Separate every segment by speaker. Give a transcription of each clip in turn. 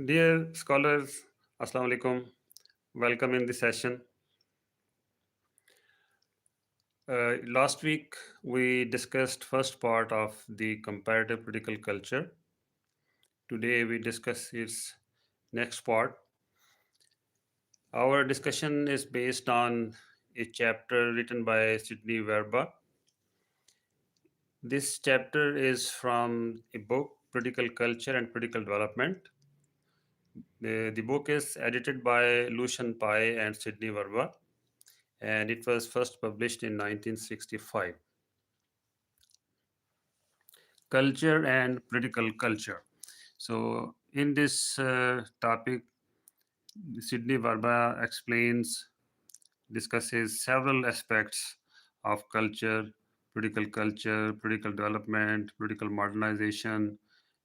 Speaker 1: Dear scholars, Assalamu alaikum. Welcome in the session. Last week we discussed first part of the comparative political culture. Today we discuss its next part. Our discussion is based on a chapter written by Sidney Verba. This chapter is from a book, Political Culture and Political Development. The book is edited by Lucian Pai and Sidney Verba, and it was first published in 1965. Culture and political culture. So, in this topic, Sydney Verba discusses several aspects of political development, political modernization,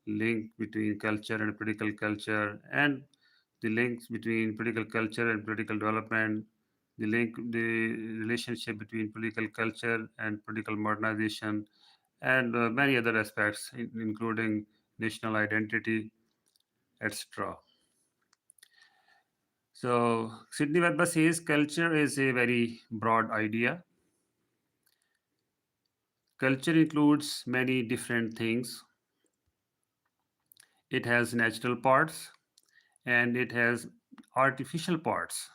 Speaker 1: link between culture and political culture, and the links between political culture and political development, the relationship between political culture and political modernization, and many other aspects, including national identity, etc. So, Sydney Webber says culture is a very broad idea. Culture includes many different things. It has natural parts and it has artificial parts.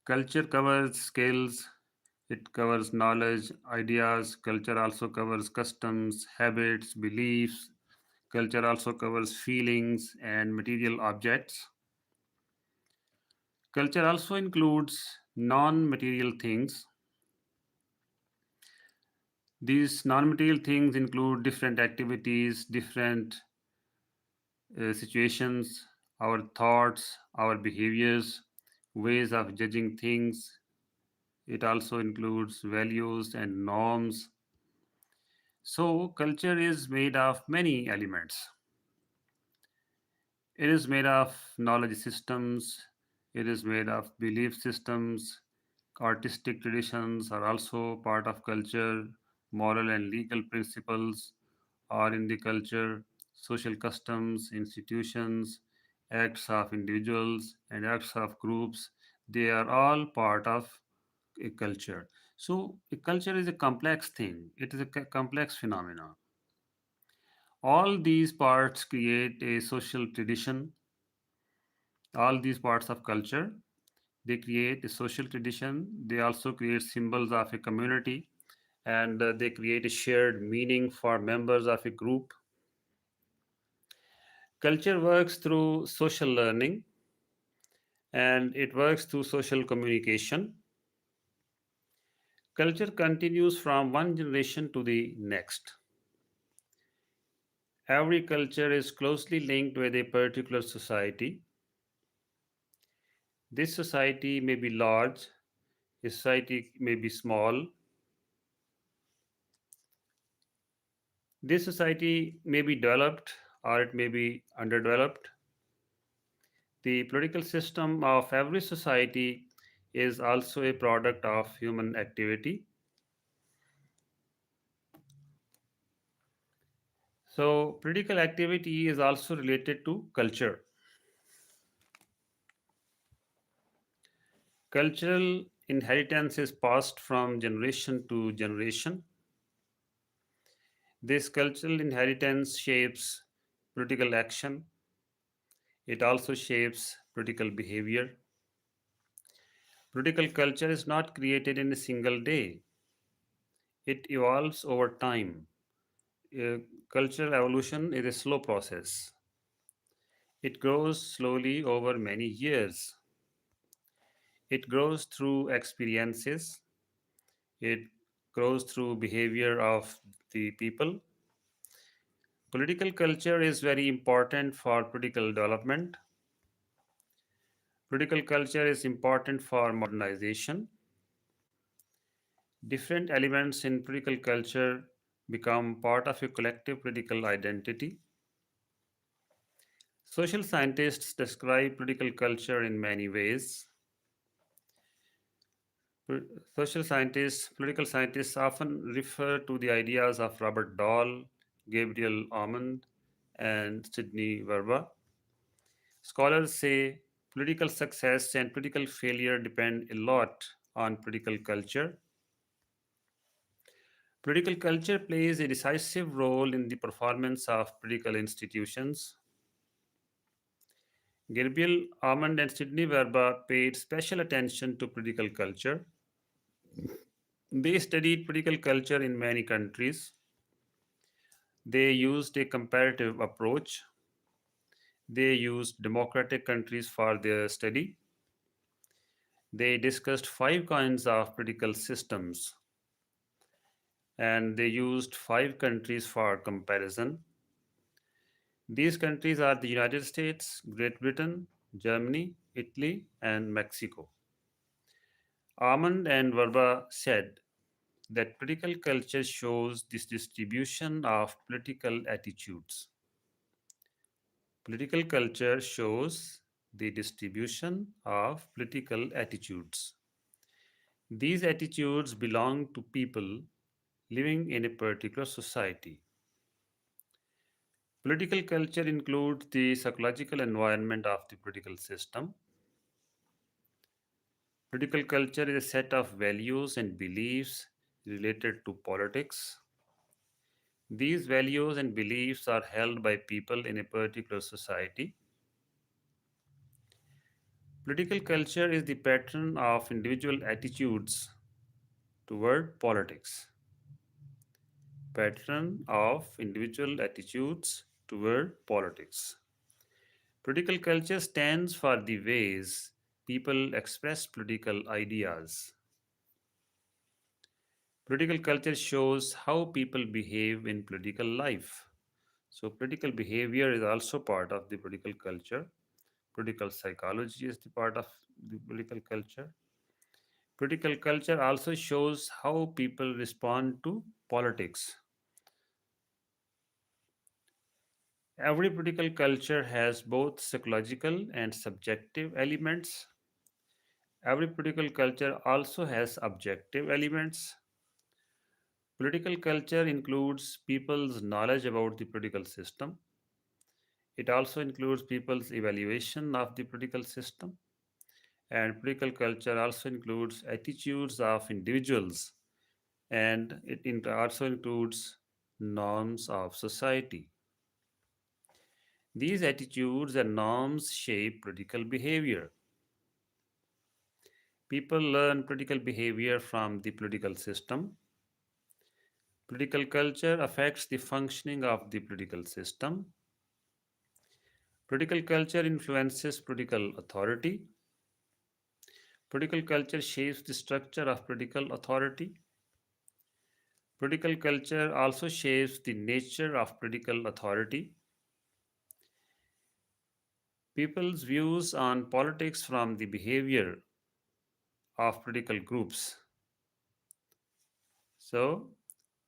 Speaker 1: Culture covers skills, it covers knowledge, ideas. Culture also covers customs, habits, beliefs. Culture also covers feelings and material objects. Culture also includes non material things. These non material things include different activities, different situations, our thoughts, our behaviors, ways of judging things. It also includes values and norms. So, culture is made of many elements. It is made of knowledge systems, it is made of belief systems. Artistic traditions are also part of culture. Moral and legal principles are in the culture. Social customs, institutions, acts of individuals, and acts of groups, they are all part of a culture. So, a culture is a complex thing, it is a complex phenomenon. All these parts create a social tradition. All these parts of culture, they create a social tradition. They also create symbols of a community, and they create a shared meaning for members of a group. Culture works through social learning and it works through social communication. Culture continues from one generation to the next. Every culture is closely linked with a particular society. This society may be large, a society may be small, this society may be developed or it may be underdeveloped. The political system of every society is also a product of human activity. So, political activity is also related to culture. Cultural inheritance is passed from generation to generation. This cultural inheritance shapes political action, it also shapes political behavior. Political culture is not created in a single day, it evolves over time. Cultural evolution is a slow process. It grows slowly over many years. It grows through experiences. It grows through behavior of the people. Political culture is very important for political development. Political culture is important for modernization. Different elements in political culture become part of a collective political identity. Social scientists describe political culture in many ways. Political scientists often refer to the ideas of Robert Dahl, Gabriel Almond, and Sydney Verba. Scholars say political success and political failure depend a lot on political culture. Political culture plays a decisive role in the performance of political institutions. Gabriel Almond and Sydney Verba paid special attention to political culture. They studied political culture in many countries. They used a comparative approach. They used democratic countries for their study. They discussed five kinds of political systems and they used five countries for comparison. These countries are the United States, Great Britain, Germany, Italy, and Mexico. Armand and Verba said that political culture shows this distribution of political attitudes. Political culture shows the distribution of political attitudes. These attitudes belong to people living in a particular society. Political culture includes the psychological environment of the political system. Political culture is a set of values and beliefs related to politics. These values and beliefs are held by people in a particular society. Political culture is the pattern of individual attitudes toward politics. Pattern of individual attitudes toward politics. Political culture stands for the ways people express political ideas. Political culture shows how people behave in political life. So, political behavior is also part of the political culture. Political psychology is the part of the political culture. Political culture also shows how people respond to politics. Every political culture has both psychological and subjective elements. Every political culture also has objective elements. Political culture includes people's knowledge about the political system. It also includes people's evaluation of the political system. And political culture also includes attitudes of individuals and also includes norms of society. These attitudes and norms shape political behavior. People learn political behavior from the political system. Political culture affects the functioning of the political system. Political culture influences political authority. Political culture shapes the structure of political authority. Political culture also shapes the nature of political authority. People's views on politics from the behavior of political groups. So,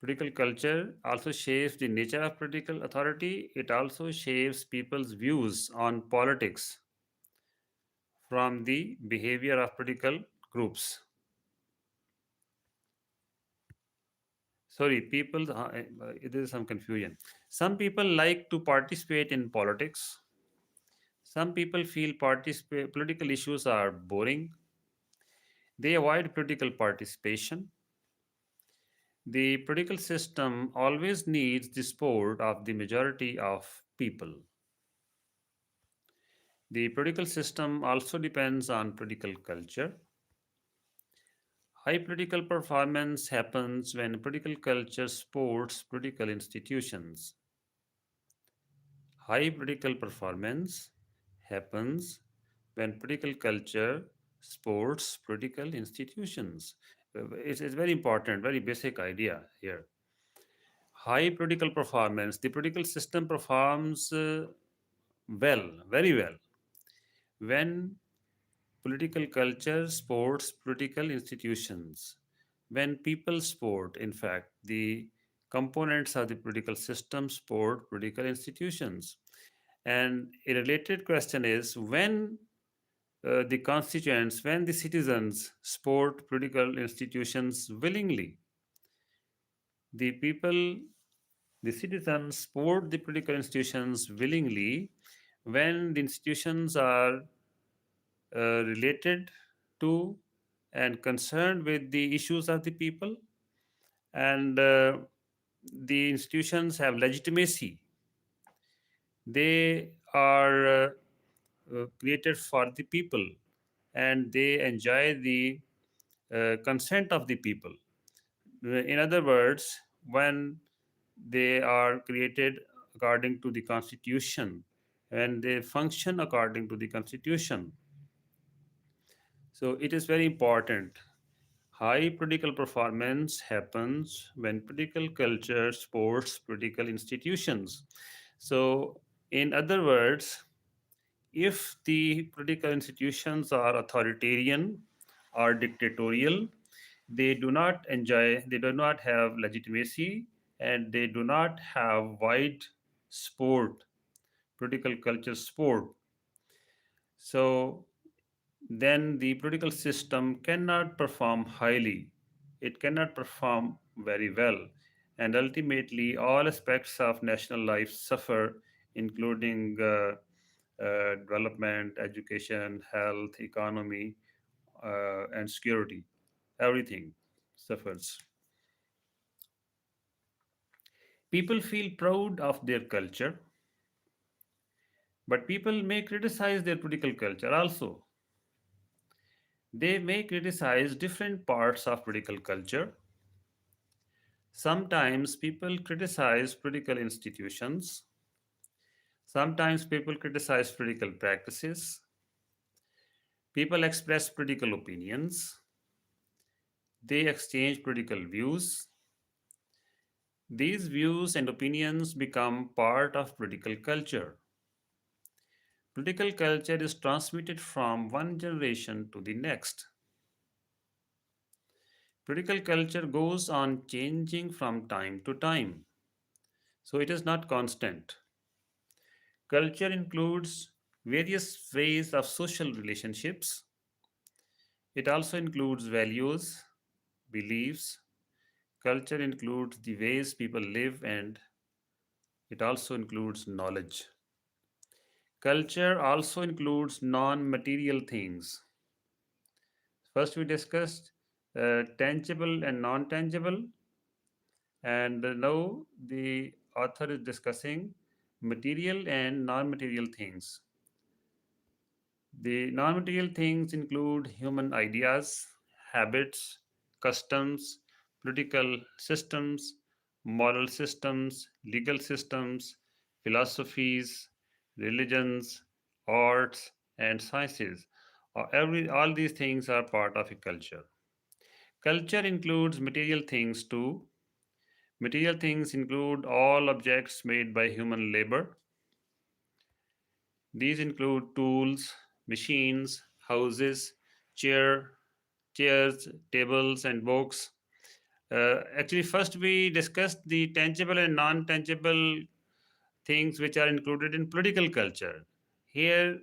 Speaker 1: political culture also shapes the nature of political authority. It also shapes people's views on politics from the behavior of political groups. Sorry, people, there is some confusion. Some people like to participate in politics. Some people feel political issues are boring. They avoid political participation. The political system always needs the support of the majority of people. The political system also depends on political culture. High political performance happens when political culture supports political institutions. High political performance happens when political culture supports political institutions. It's very important, very basic idea here. High political performance, the political system performs well, very well, when political culture supports political institutions. When people support, in fact, the components of the political system support political institutions. And a related question is when the constituents, when the citizens support political institutions willingly, the people The citizens support the political institutions willingly when the institutions are related to and concerned with the issues of the people, and the institutions have legitimacy. They are created for the people, and they enjoy the consent of the people. In other words, when they are created according to the constitution and they function according to the constitution, so it is very important. High political performance happens when political culture supports political institutions. So, in other words, if the political institutions are authoritarian or dictatorial, they do not have legitimacy, and they do not have wide support, political culture support. So, then the political system cannot perform highly, it cannot perform very well, and ultimately all aspects of national life suffer, including development, education, health, economy, and security. Everything suffers. People feel proud of their culture, but people may criticize their political culture also. They may criticize different parts of political culture. Sometimes people criticize political institutions. Sometimes people criticize political practices. People express political opinions. They exchange political views. These views and opinions become part of political culture. Political culture is transmitted from one generation to the next. Political culture goes on changing from time to time, so it is not constant. Culture includes various ways of social relationships. It also includes values, beliefs. Culture includes the ways people live, and it also includes knowledge. Culture also includes non material things. First, we discussed tangible and non tangible, and now the author is discussing material and non material things. The non material things include human ideas, habits, customs, political systems, moral systems, legal systems, philosophies, religions, arts, and sciences. All these things are part of a culture. Culture includes material things too. Material things include all objects made by human labor. These include tools, machines, houses, chair, chairs, tables, and books. Actually, first we discussed the tangible and non-tangible things which are included in political culture. Here,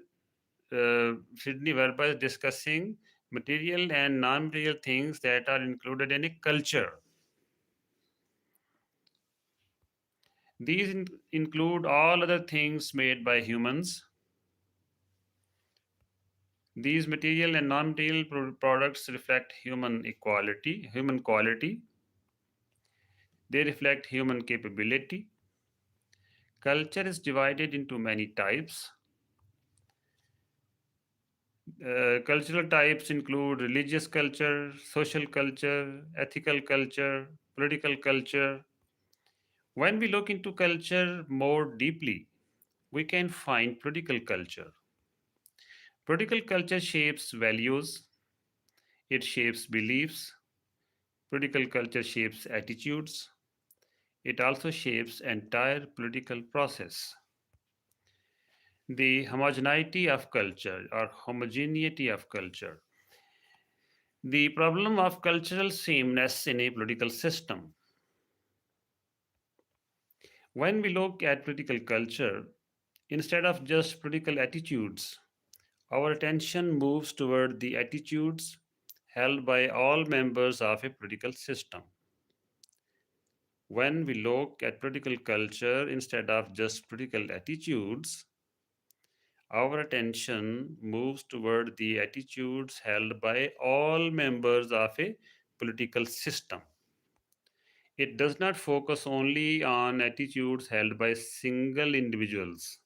Speaker 1: Sydney Verba is discussing material and non-material things that are included in a culture. These include all other things made by humans. These material and non-material products reflect human equality, human quality. They reflect human capability. Culture is divided into many types. Cultural types include religious culture, social culture, ethical culture, political culture. When we look into culture more deeply, we can find political culture. Political culture shapes values, it shapes beliefs. Political culture shapes attitudes. It also shapes entire political process. The homogeneity of culture or homogeneity of culture. The problem of cultural sameness in a political system. When we look at political culture, instead of just political attitudes, our attention moves toward the attitudes held by all members of a political system. When we look at political culture instead of just political attitudes, our attention moves toward the attitudes held by all members of a political system. It does not focus only on attitudes held by single individuals.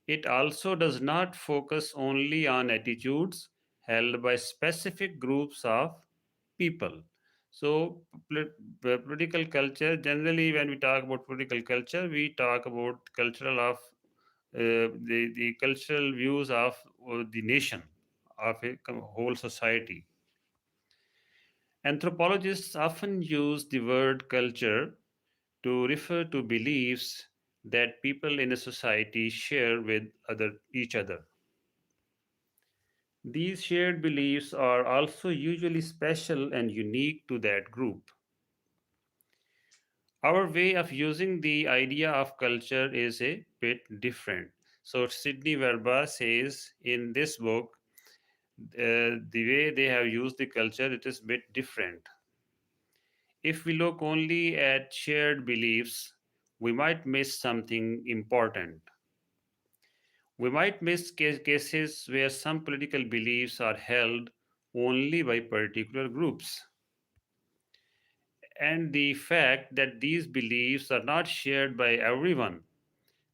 Speaker 1: It also does not focus only on attitudes held by specific groups of people. So, political culture, generally, when we talk about political culture, we talk about cultural of the cultural views of the nation, of a whole society. Anthropologists often use the word culture to refer to beliefs that people in a society share with each other. These shared beliefs are also usually special and unique to that group. Our way of using the idea of culture is a bit different. So, Sidney Verba says in this book, the way they have used the culture, it is a bit different. If we look only at shared beliefs, we might miss something important. We might miss cases where some political beliefs are held only by particular groups. And the fact that these beliefs are not shared by everyone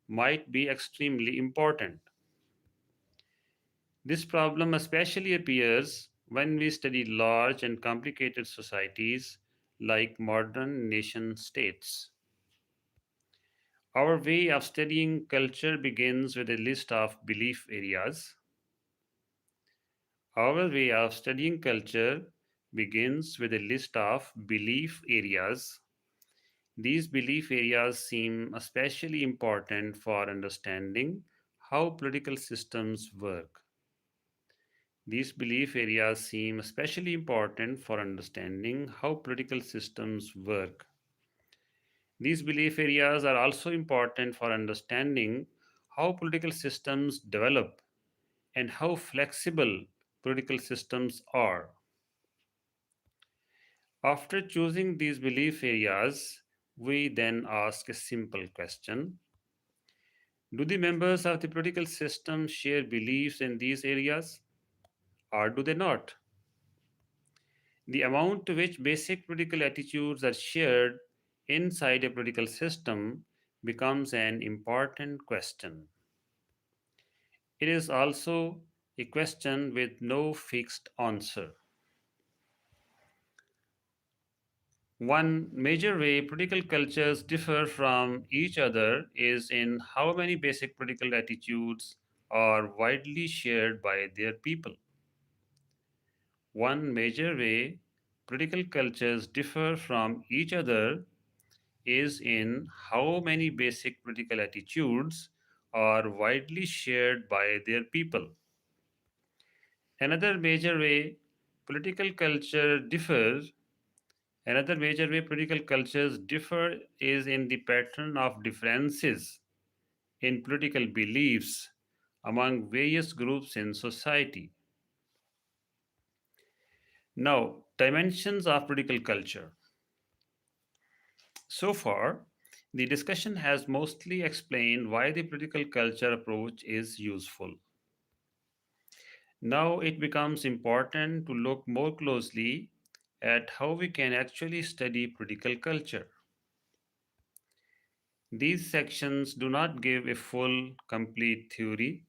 Speaker 1: might be extremely important. This problem especially appears when we study large and complicated societies like modern nation states. Our way of studying culture begins with a list of belief areas. Our way of studying culture begins with a list of belief areas. These belief areas seem especially important for understanding how political systems work. These belief areas seem especially important for understanding how political systems work. These belief areas are also important for understanding how political systems develop and how flexible political systems are. After choosing these belief areas, we then ask a simple question: do the members of the political system share beliefs in these areas, or do they not? The amount to which basic political attitudes are shared inside a political system becomes an important question. It is also a question with no fixed answer. One major way political cultures differ from each other is in how many basic political attitudes are widely shared by their people. One major way political cultures differ from each other is in how many basic political attitudes are widely shared by their people. Another major way political culture differs Another major way political cultures differ is in the pattern of differences in political beliefs among various groups in society. Now, dimensions of political culture. So far, the discussion has mostly explained why the political culture approach is useful. Now it becomes important to look more closely at how we can actually study political culture. These sections do not give a full, complete theory.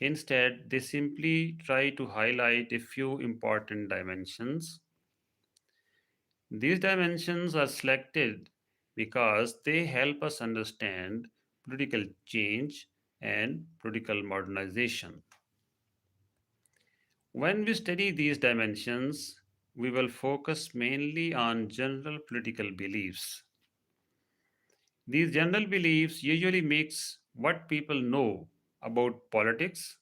Speaker 1: Instead, they simply try to highlight a few important dimensions. These dimensions are selected because they help us understand political change and political modernization. When we study these dimensions, we will focus mainly on general political beliefs. These general beliefs usually mix what people know about politics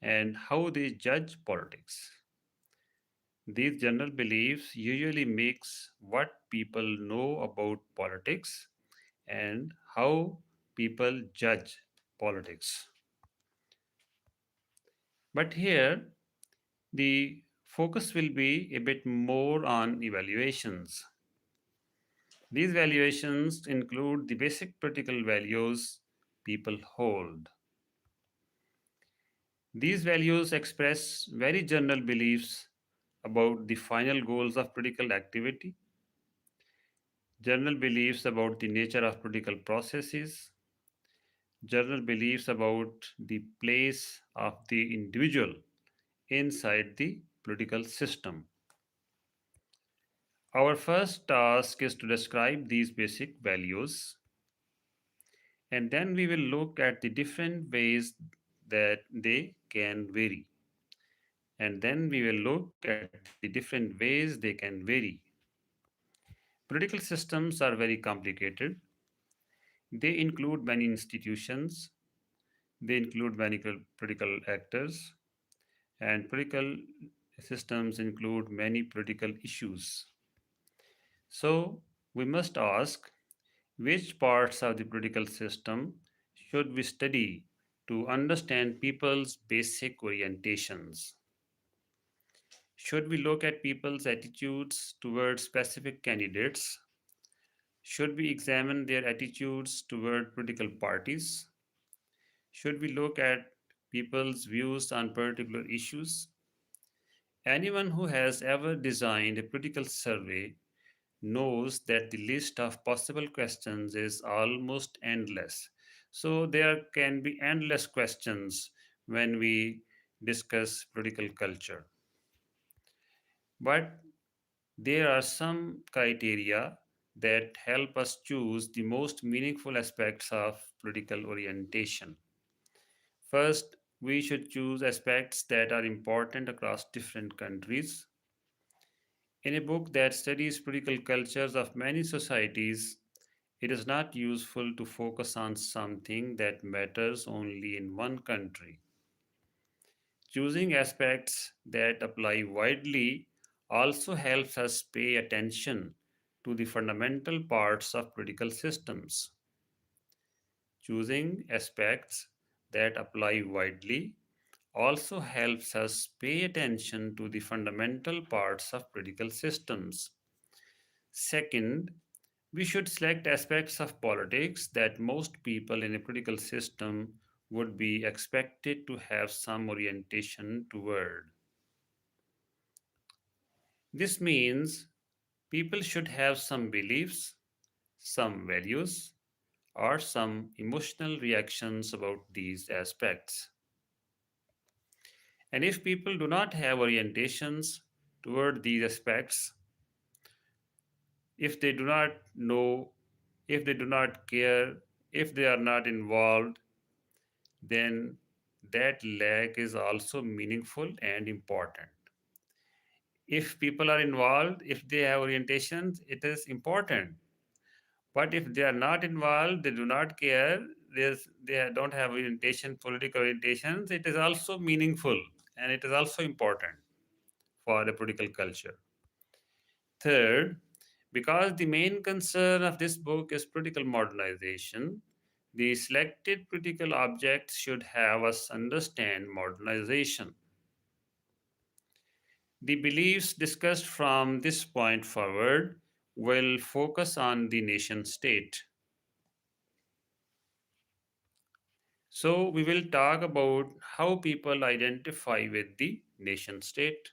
Speaker 1: and how they judge politics. These general beliefs usually mix what people know about politics and how people judge politics. But here, the focus will be a bit more on evaluations. These valuations include the basic political values people hold. These values express very general beliefs about the final goals of political activity, general beliefs about the nature of political processes, general beliefs about the place of the individual inside the political system. Our first task is to describe these basic values, and then we will look at the different ways that they can vary. And then we will look at the different ways they can vary. Political systems are very complicated. They include many institutions, they include many political actors, and political systems include many political issues. So, we must ask which parts of the political system should we study to understand people's basic orientations? Should we look at people's attitudes toward specific candidates? Should we examine their attitudes toward political parties? Should we look at people's views on particular issues? Anyone who has ever designed a political survey knows that the list of possible questions is almost endless. So there can be endless questions when we discuss political culture. But there are some criteria that help us choose the most meaningful aspects of political orientation. First, we should choose aspects that are important across different countries. In a book that studies political cultures of many societies, it is not useful to focus on something that matters only in one country. Choosing aspects that apply widely also helps us pay attention to the fundamental parts of political systems. Choosing aspects that apply widely also helps us pay attention to the fundamental parts of political systems. Second, we should select aspects of politics that most people in a political system would be expected to have some orientation toward. This means people should have some beliefs, some values, or some emotional reactions about these aspects. And if people do not have orientations toward these aspects, if they do not know, if they do not care, if they are not involved, then that lack is also meaningful and important. If people are involved, if they have orientations, it is important. But if they are not involved, they do not care, they don't have orientation, political orientations, it is also meaningful and it is also important for the political culture. Third, because the main concern of this book is political modernization, the selected political objects should have us understand modernization. The beliefs discussed from this point forward will focus on the nation state. So, we will talk about how people identify with the nation state.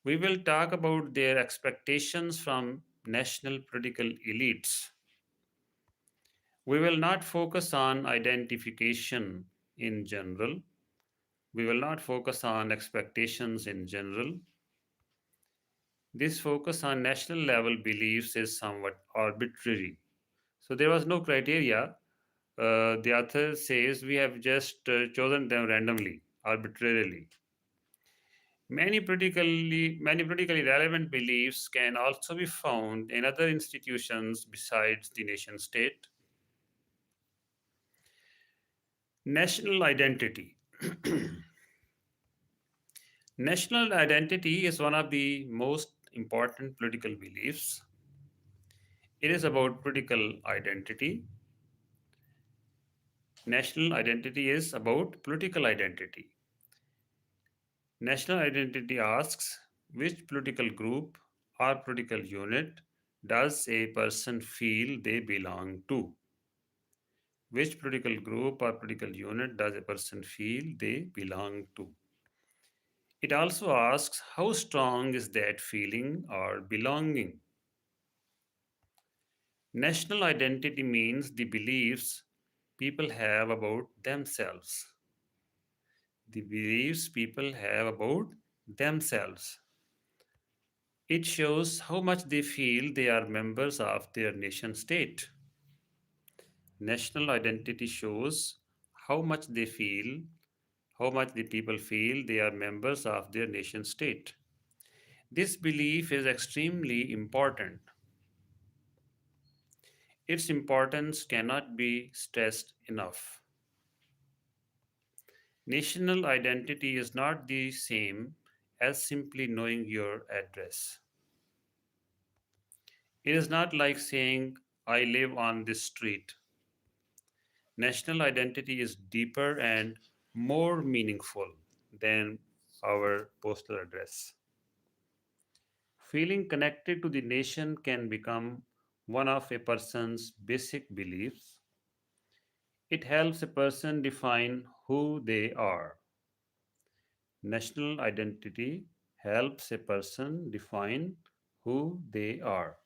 Speaker 1: We will talk about their expectations from national political elites. We will not focus on identification in general. We will not focus on expectations in general. This focus on national level beliefs is somewhat arbitrary. So there was no criteria. The author says we have just chosen them randomly, arbitrarily. Many politically relevant beliefs can also be found in other institutions besides the nation state. National identity. National identity is one of the most important political beliefs. It is about political identity. National identity is about political identity. National identity asks which political group or political unit Does a person feel they belong to? Which political group or political unit does a person feel they belong to? It also asks how strong is that feeling or belonging? National identity means the beliefs people have about themselves. The beliefs people have about themselves. It shows how much they feel they are members of their nation state. National identity shows how much they feel, how much the people feel they are members of their nation state. This belief is extremely important. Its importance cannot be stressed enough. National identity is not the same as simply knowing your address. It is not like saying, I live on this street. National identity is deeper and more meaningful than our postal address. Feeling connected to the nation can become one of a person's basic beliefs. It helps a person define who they are. National identity helps a person define who they are.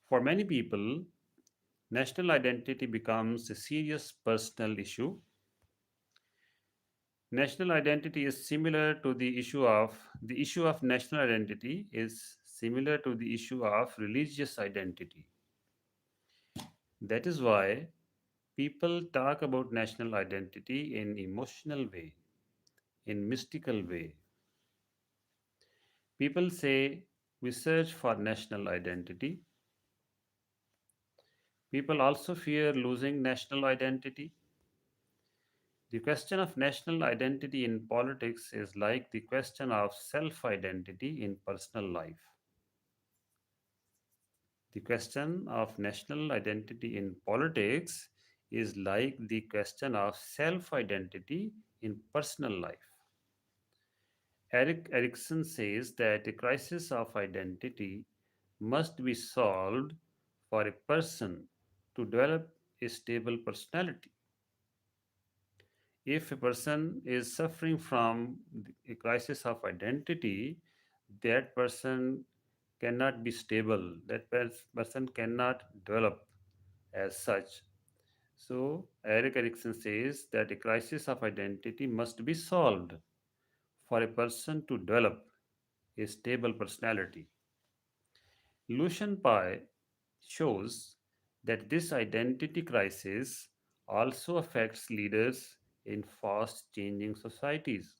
Speaker 1: For many people, national identity becomes a serious personal issue. National identity is similar to the issue of national identity is similar to the issue of religious identity. That is why people talk about national identity in emotional way, in mystical way. People say we search for national identity. People also fear losing national identity. The question of national identity in politics is like the question of self identity in personal life. The question of national identity in politics is like the question of self identity in personal life. Eric Erickson says that a crisis of identity must be solved for a person to develop a stable personality. If a person is suffering from a crisis of identity, that person cannot be stable, that person cannot develop as such. So, Eric Erickson says that a crisis of identity must be solved for a person to develop a stable personality. Lucian Pi shows that this identity crisis also affects leaders in fast changing societies.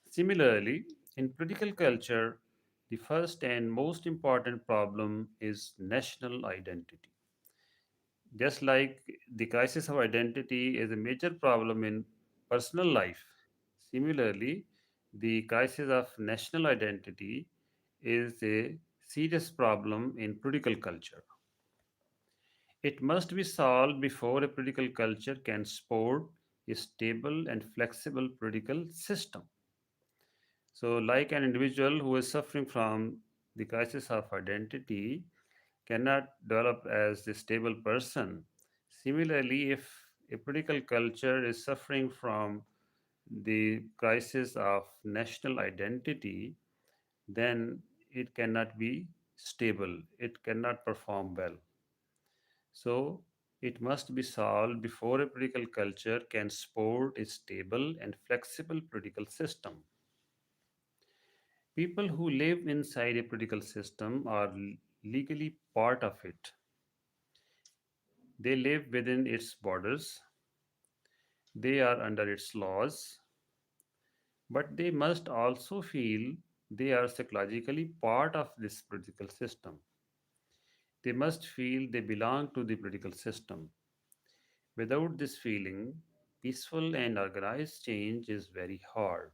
Speaker 1: Similarly, in political culture, the first and most important problem is national identity. Just like the crisis of identity is a major problem in personal life, similarly, the crisis of national identity is a serious problem in political culture. It must be solved before a political culture can support a stable and flexible political system. So, like an individual who is suffering from the crisis of identity cannot develop as a stable person. Similarly, if a political culture is suffering from the crisis of national identity, then it cannot be stable, it cannot perform well. So, it must be solved before a political culture can support a stable and flexible political system. People who live inside a political system are legally part of it. They live within its borders, they are under its laws, but they must also feel they are psychologically part of this political system. They must feel they belong to the political system. Without this feeling, peaceful and organized change is very hard.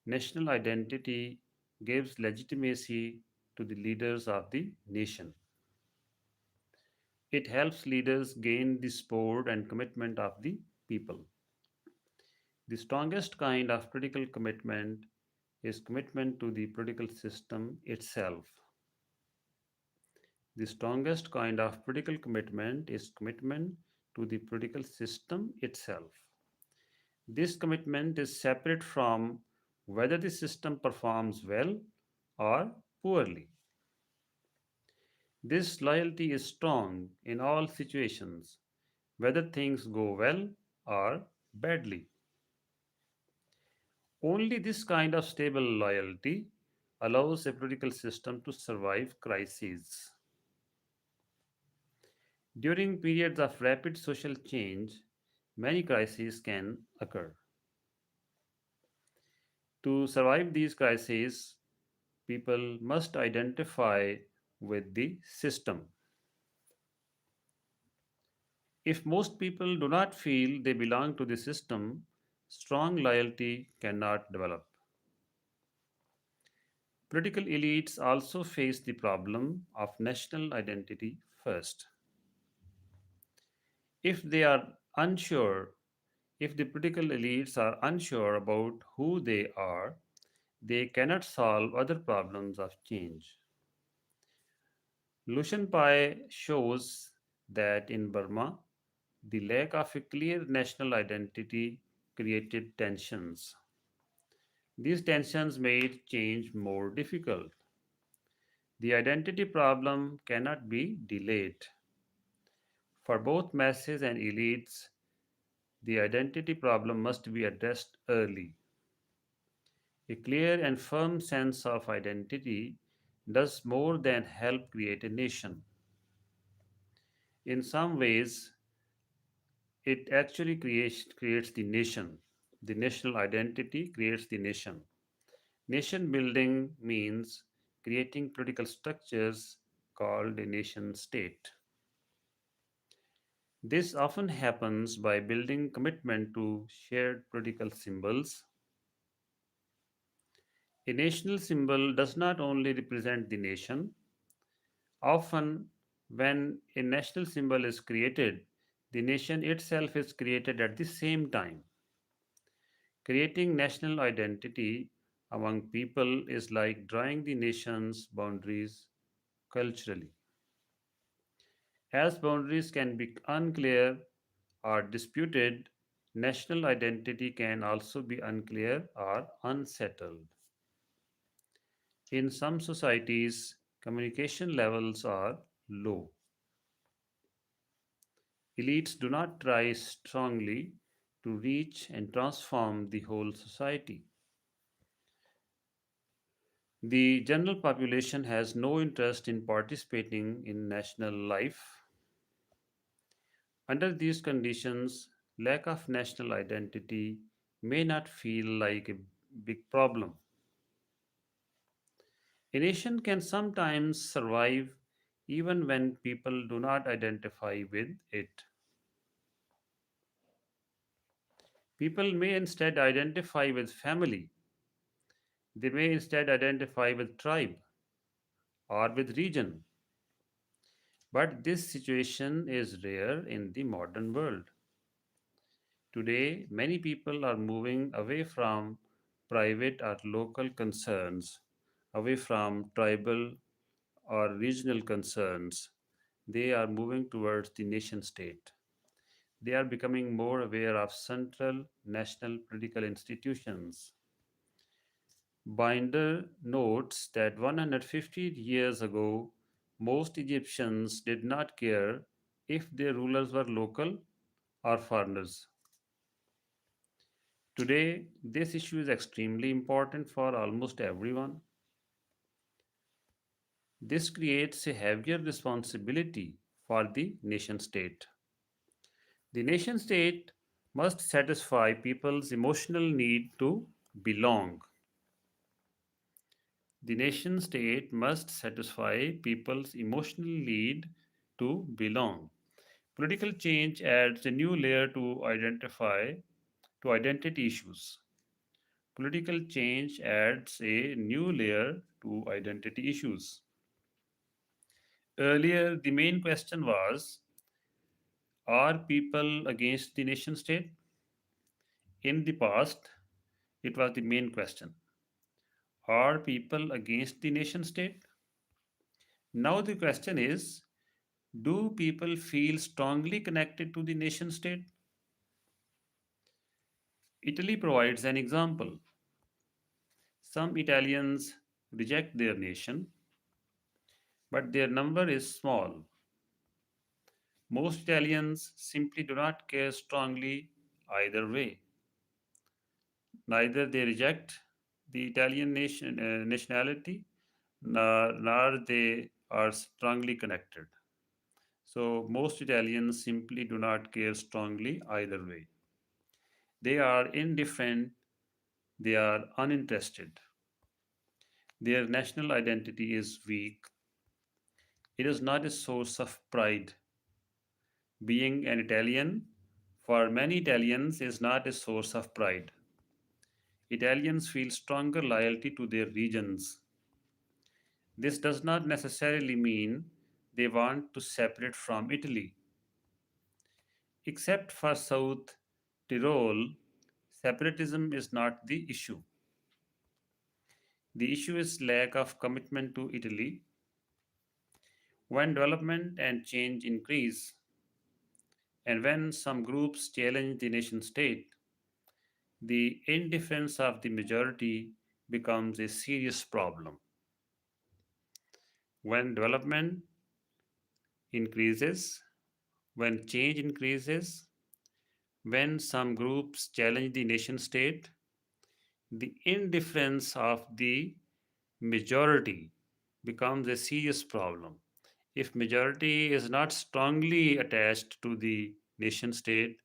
Speaker 1: National identity gives legitimacy to the leaders of the nation. It helps leaders gain the support and commitment of the people. The strongest kind of political commitment is commitment to the political system itself. The strongest kind of political commitment is commitment to the political system itself. This commitment is separate from whether the system performs well or poorly. This loyalty is strong in all situations, whether things go well or badly. Only this kind of stable loyalty allows a political system to survive crises. During periods of rapid social change, many crises can occur. To survive these crises, people must identify with the system. If most people do not feel they belong to the system, strong loyalty cannot develop. Political elites also face the problem of national identity first. If they are unsure, if the political elites are unsure about who they are, they cannot solve other problems of change. Lucian Pai shows that in Burma, the lack of a clear national identity created tensions. These tensions made change more difficult. The identity problem cannot be delayed. For both masses and elites, the identity problem must be addressed early. A clear and firm sense of identity does more than help create a nation. In some ways, it actually creates the nation. The national identity creates the nation. Nation building means creating political structures called a nation state. This often happens by building commitment to shared political symbols. A national symbol does not only represent the nation, often, when a national symbol is created, the nation itself is created at the same time. Creating national identity among people is like drawing the nation's boundaries culturally. As boundaries can be unclear or disputed, national identity can also be unclear or unsettled. In some societies, communication levels are low. Elites do not try strongly to reach and transform the whole society. The general population has no interest in participating in national life. Under these conditions, lack of national identity may not feel like a big problem. A nation can sometimes survive even when people do not identify with it. People may instead identify with family, they may instead identify with tribe or with region. But this situation is rare in the modern world. Today, many people are moving away from private or local concerns, away from tribal or regional concerns. They are moving towards the nation state. They are becoming more aware of central national political institutions. Binder notes that 150 years ago, most Egyptians did not care if their rulers were local or foreigners. Today, this issue is extremely important for almost everyone. This creates a heavier responsibility for the nation state. The nation state must satisfy people's emotional need to belong. The nation state must satisfy people's emotional need to belong. Political change adds a new layer to identity issues. Political change adds a new layer to identity issues. Earlier, the main question was, are people against the nation state? In the past, it was the main question. Are people against the nation state? Now the question is, do people feel strongly connected to the nation state? Italy provides an example. Some Italians reject their nation, but their number is small. Most Italians simply do not care strongly either way. Neither they reject the Italian nationality, nor they are strongly connected. So most Italians simply do not care strongly either way. They are indifferent, they are uninterested. Their national identity is weak. It is not a source of pride. Being an Italian, for many Italians, is not a source of pride. Italians feel stronger loyalty to their regions. This does not necessarily mean they want to separate from Italy. Except for South Tyrol, separatism is not the issue. The issue is lack of commitment to Italy. When development and change increase, and when some groups challenge the nation state, the indifference of the majority becomes a serious problem. When development increases, when change increases, when some groups challenge the nation state, the indifference of the majority becomes a serious problem. If majority is not strongly attached to the nation state,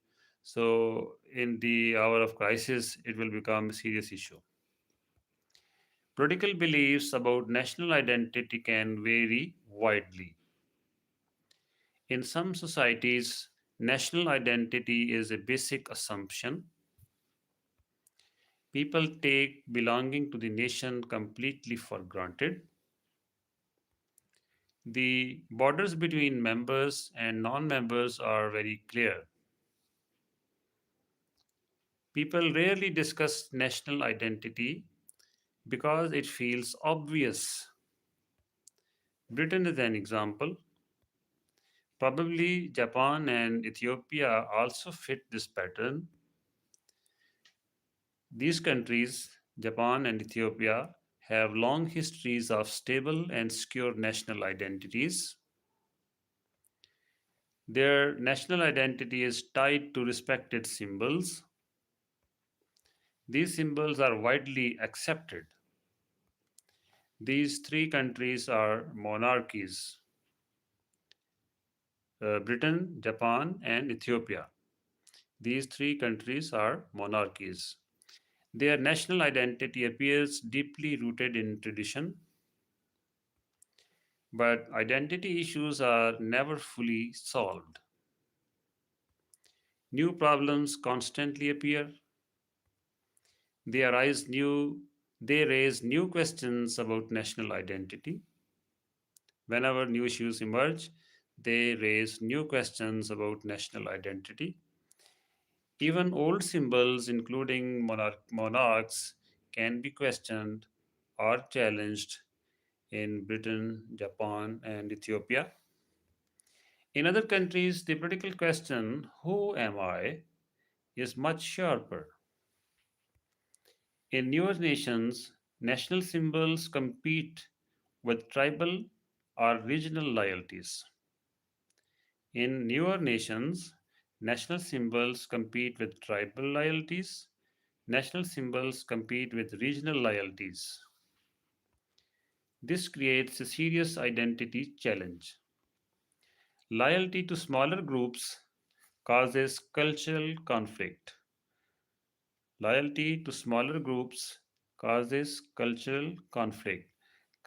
Speaker 1: so in the hour of crisis, it will become a serious issue. Political beliefs about national identity can vary widely. In some societies, national identity is a basic assumption. People take belonging to the nation completely for granted. The borders between members and non members are very clear. People rarely discuss national identity because it feels obvious. Britain is an example. Probably Japan and Ethiopia also fit this pattern. These countries, Japan and Ethiopia, have long histories of stable and secure national identities. Their national identity is tied to respected symbols. These symbols are widely accepted. These three countries are monarchies: Britain, Japan, and Ethiopia. These three countries are monarchies. Their national identity appears deeply rooted in tradition, but identity issues are never fully solved. New problems constantly appear. They arise new they raise new questions about national identity. Whenever new issues emerge, they raise new questions about national identity. Even old symbols, including monarchs, can be questioned or challenged in Britain, Japan, and Ethiopia. In other countries, the political question, who am I, is much sharper. In newer nations, national symbols compete with tribal or regional loyalties. In newer nations, national symbols compete with tribal loyalties. National symbols compete with regional loyalties. This creates a serious identity challenge. Loyalty to smaller groups causes cultural conflict. Loyalty to smaller groups causes cultural conflict.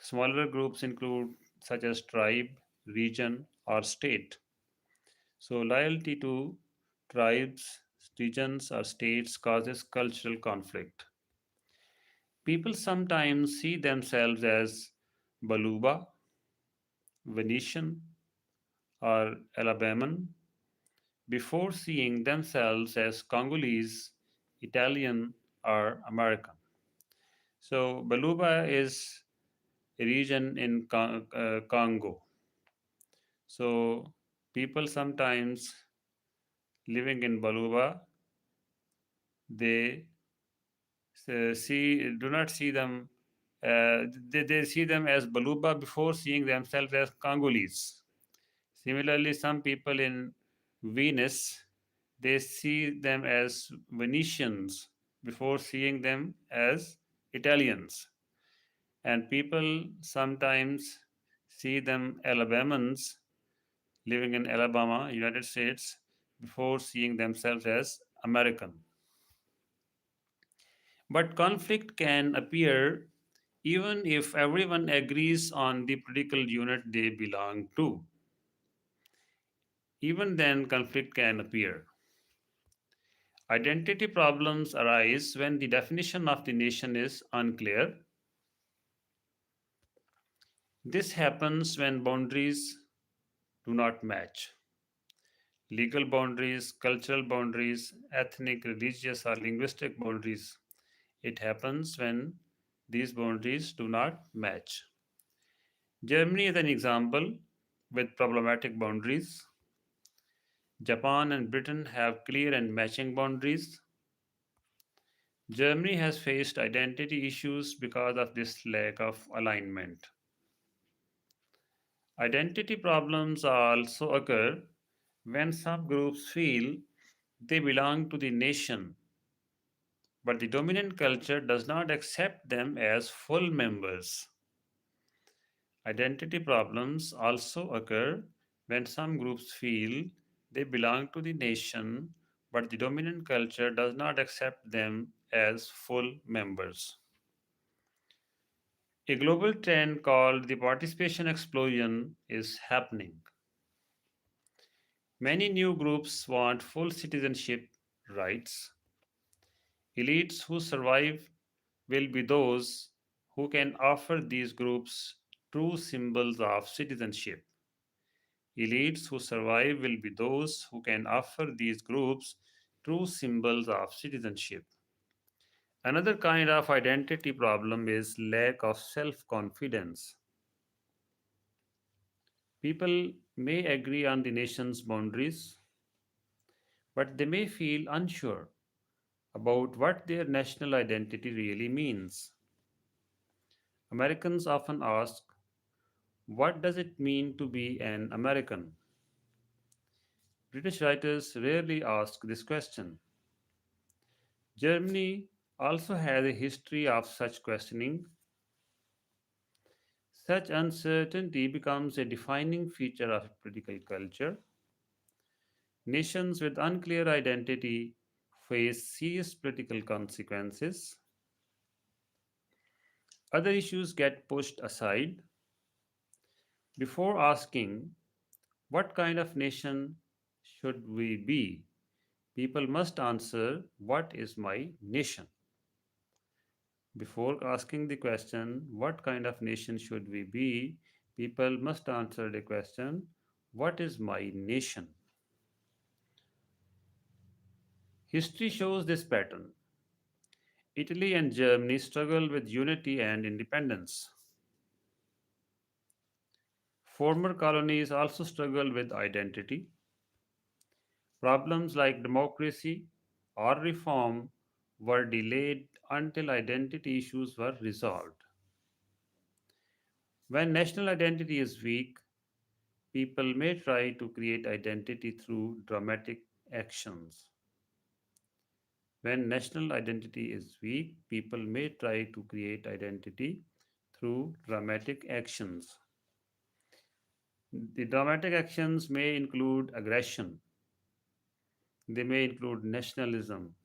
Speaker 1: Smaller groups include such as tribe, region, or state. So loyalty to tribes, regions, or states causes cultural conflict. People sometimes see themselves as Baluba, Venetian, or Alabaman before seeing themselves as Congolese, Italian, or American. So Baluba is a region in Congo. So people sometimes living in Baluba, they do not see them. They see them as Baluba before seeing themselves as Congolese. Similarly, some people in Venice, they see them as Venetians before seeing them as Italians. And people sometimes see them Alabamans living in Alabama, United States, before seeing themselves as American. But conflict can appear even if everyone agrees on the political unit they belong to. Even then, conflict can appear. Identity problems arise when the definition of the nation is unclear. This happens when boundaries do not match. Legal boundaries, cultural boundaries, ethnic, religious, or linguistic boundaries. It happens when these boundaries do not match. Germany is an example with problematic boundaries. Japan and Britain have clear and matching boundaries. Germany has faced identity issues because of this lack of alignment. Identity problems also occur when some groups feel they belong to the nation, but the dominant culture does not accept them as full members. Identity problems also occur when some groups feel they belong to the nation, but the dominant culture does not accept them as full members. A global trend called the participation explosion is happening. Many new groups want full citizenship rights. Elites who survive will be those who can offer these groups true symbols of citizenship. Elites who survive will be those who can offer these groups true symbols of citizenship. Another kind of identity problem is lack of self confidence. People may agree on the nation's boundaries, but they may feel unsure about what their national identity really means. Americans often ask, what does it mean to be an American? British writers rarely ask this question. Germany also has a history of such questioning. Such uncertainty becomes a defining feature of political culture. Nations with unclear identity face serious political consequences. Other issues get pushed aside. Before asking, what kind of nation should we be? People must answer, what is my nation? Before asking the question, what kind of nation should we be? People must answer the question, what is my nation? History shows this pattern. Italy and Germany struggle with unity and independence. Former colonies also struggle with identity. Problems like democracy or reform were delayed until identity issues were resolved. When national identity is weak, people may try to create identity through dramatic actions. When national identity is weak, people may try to create identity through dramatic actions. The dramatic actions may include aggression, they may include nationalism,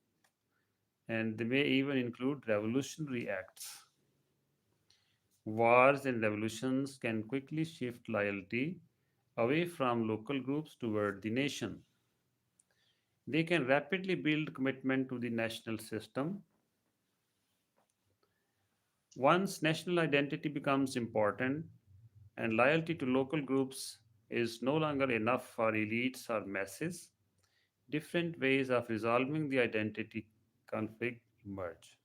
Speaker 1: and they may even include revolutionary acts. Wars and revolutions can quickly shift loyalty away from local groups toward the nation. They can rapidly build commitment to the national system. Once national identity becomes important and loyalty to local groups is no longer enough for elites or masses, different ways of resolving the identity conflict emerge.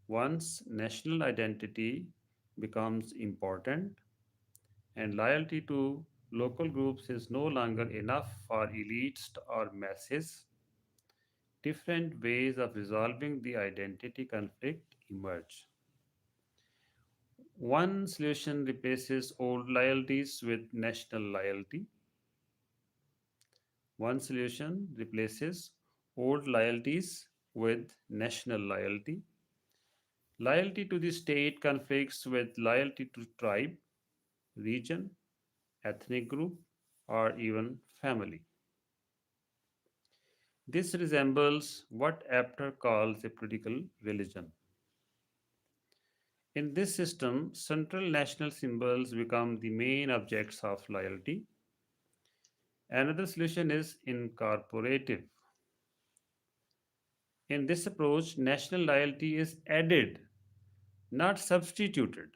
Speaker 1: Once national identity becomes important and loyalty to local groups is no longer enough for elites or masses, different ways of resolving the identity conflict emerge. One solution replaces old loyalties with national loyalty. One solution replaces old loyalties with national loyalty. Loyalty to the state conflicts with loyalty to tribe, region, ethnic group, or even family. This resembles what Apter calls a political religion. In this system, central national symbols become the main objects of loyalty. Another solution is incorporative. In this approach, national loyalty is added, not substituted.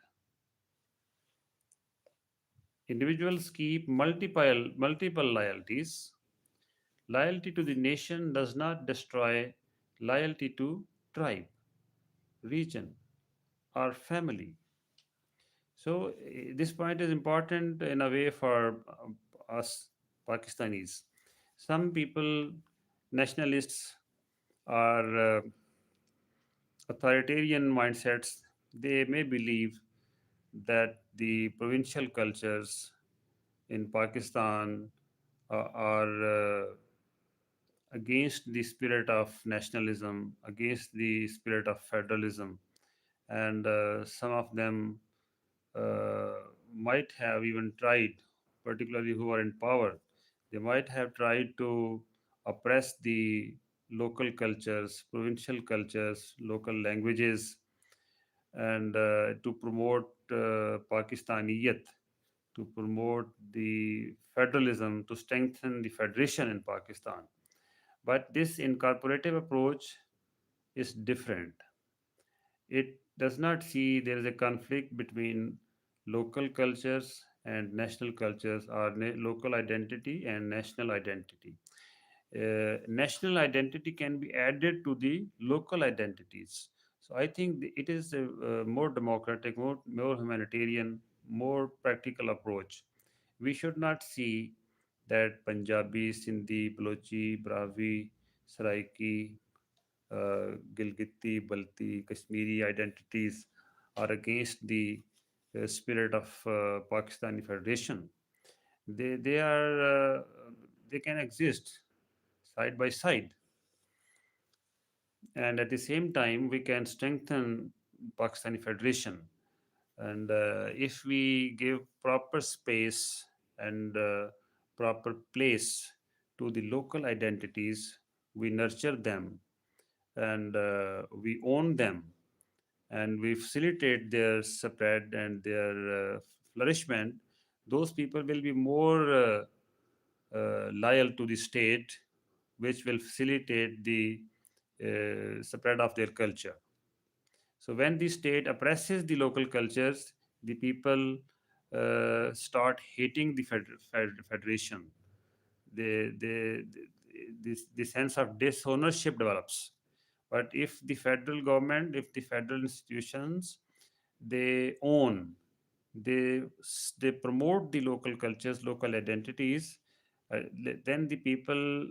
Speaker 1: Individuals keep multiple loyalties. Loyalty to the nation does not destroy loyalty to tribe, region, or family. So, this point is important in a way for us Pakistanis. Some people, nationalists, are authoritarian mindsets. They may believe that the provincial cultures in Pakistan are against the spirit of nationalism, against the spirit of federalism, and some of them uh, might have even tried, particularly who are in power, they might have tried to oppress the local cultures, provincial cultures, local languages, and to promote Pakistaniyat, to promote the federalism, to strengthen the federation in Pakistan. But this incorporative approach is different. It does not see there is a conflict between local cultures and national cultures, or local identity and national identity. National identity can be added to the local identities. So I think it is a more democratic, more humanitarian, more practical approach. We should not see that Punjabi, Sindhi, Balochi, Brahvi, Saraiki, Gilgiti, Balti, Kashmiri identities are against the spirit of Pakistani Federation. They are they can exist side by side, and at the same time we can strengthen Pakistani Federation. And if we give proper space and proper place to the local identities, we nurture them and we own them and we facilitate their spread and their flourishment, those people will be more loyal to the state, which will facilitate the spread of their culture. So, when the state oppresses the local cultures, the people start hating the federation. The sense of disownership develops. But if the federal government, if the federal institutions, they own, they promote the local cultures, local identities, then the people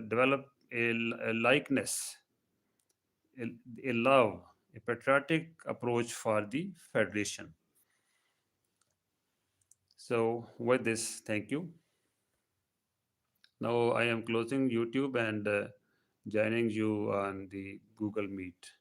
Speaker 1: develop a likeness, a love, a patriotic approach for the federation. So with this, thank you. Now I am closing YouTube and joining you on the Google Meet.